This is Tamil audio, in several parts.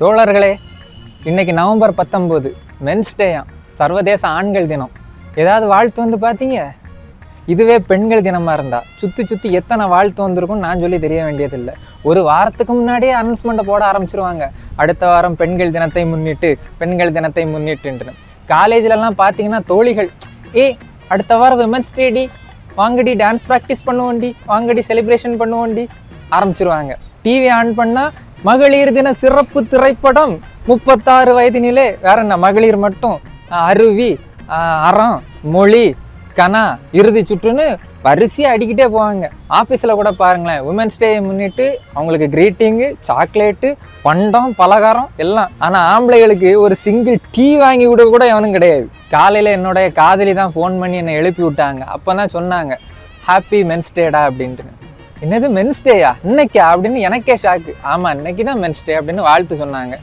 தோழர்களே, இன்னைக்கு நவம்பர் 19 மென்ஸ் டேயாம், சர்வதேச ஆண்கள் தினம். ஏதாவது வாழ்த்து வந்து பார்த்தீங்க? இதுவே பெண்கள் தினமாக இருந்தால் சுற்றி எத்தனை வாழ்த்து வந்திருக்கும் நான் சொல்லி தெரிய வேண்டியதில்லை. ஒரு வாரத்துக்கு முன்னாடியே அனௌன்ஸ்மெண்ட்டை போட ஆரம்பிச்சிருவாங்க. அடுத்த வாரம் பெண்கள் தினத்தை முன்னிட்டுன்னு. காலேஜிலலாம் பார்த்தீங்கன்னா தோழிகள், அடுத்த வாரம் விமன்ஸ் டேடி, வாங்கடி டான்ஸ் ப்ராக்டிஸ் பண்ணுவோண்டி, வாங்கடி செலிப்ரேஷன் பண்ணுவோண்டி ஆரம்பிச்சிருவாங்க. டிவி ஆன் பண்ணால் மகளிர் தின சிறப்பு திரைப்படம் 36 வயதினிலே, வேற என்ன மகளிர் மட்டும், அருவி, அறம், மொழி, கனா, இறுதி சுற்றுன்னு வரிசையாக அடிக்கிட்டே போவாங்க. ஆஃபீஸில் கூட பாருங்களேன், உமன்ஸ் டே முன்னிட்டு அவங்களுக்கு க்ரீட்டிங்கு, சாக்லேட்டு, பண்டம், பலகாரம் எல்லாம். ஆனால் ஆம்பளைகளுக்கு ஒரு சிங்கிள் டீ வாங்கி விட கூட எவனும் கிடையாது. காலையில் என்னுடைய காதலி தான் ஃபோன் பண்ணி என்னை எழுப்பி விட்டாங்க. அப்போ தான் சொன்னாங்க, ஹாப்பி மென்ஸ் டேடா அப்படின்ட்டு. என்னது மென்ஸ் டேயா இன்னைக்கா அப்படின்னு எனக்கே ஷாக்கு. ஆமாம், இன்னைக்கு தான் மென்ஸ் டே அப்படின்னு வாழ்த்து சொன்னாங்க.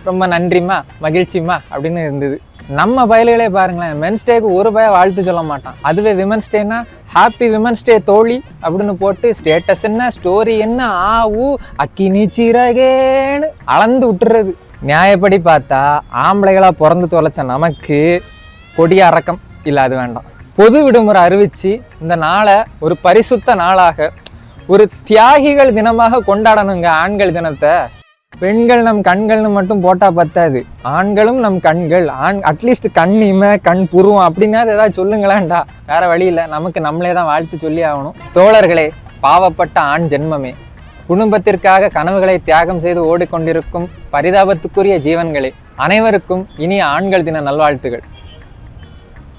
ரொம்ப நன்றிம்மா, மகிழ்ச்சிம்மா அப்படின்னு இருந்தது. நம்ம பயல்களே பாருங்களேன், மென்ஸ் டேக்கு ஒரு பய வாழ்த்து சொல்ல மாட்டான். அதுவே விமன்ஸ் டேனா ஹாப்பி விமன்ஸ் டே தோழி அப்படின்னு போட்டு ஸ்டேட்டஸ் என்ன, ஸ்டோரி என்ன, அக்கி நீச்சிரகேன்னு அளந்து விட்டுறது. நியாயப்படி பார்த்தா ஆம்பளைகளா பிறந்து தொலைச்ச நமக்கு கொடிய அடக்கம் இல்லை, அது வேண்டாம். பொது விடுமுறை அறிவிச்சு இந்த நாளை ஒரு பரிசுத்த நாளாக, ஒரு தியாகிகள் தினமாக கொண்டாடணுங்க ஆண்கள் தினத்தை. பெண்கள் நம் கண்கள்னு மட்டும் போட்டா பத்தாது, ஆண்களும் நம் கண்கள். அட்லீஸ்ட் கண் இமை, கண் புருவம் அப்படின்னா ஏதாவது சொல்லுங்களேன்டா. வேற வழி இல்லை, நமக்கு நம்மளே தான் வாழ்த்து சொல்லி ஆகணும். தோழர்களே, பாவப்பட்ட ஆண் ஜென்மமே, குடும்பத்திற்காக கனவுகளை தியாகம் செய்து ஓடிக்கொண்டிருக்கும் பரிதாபத்துக்குரிய ஜீவன்களே, அனைவருக்கும் இனிய ஆண்கள் தின நல்வாழ்த்துகள்.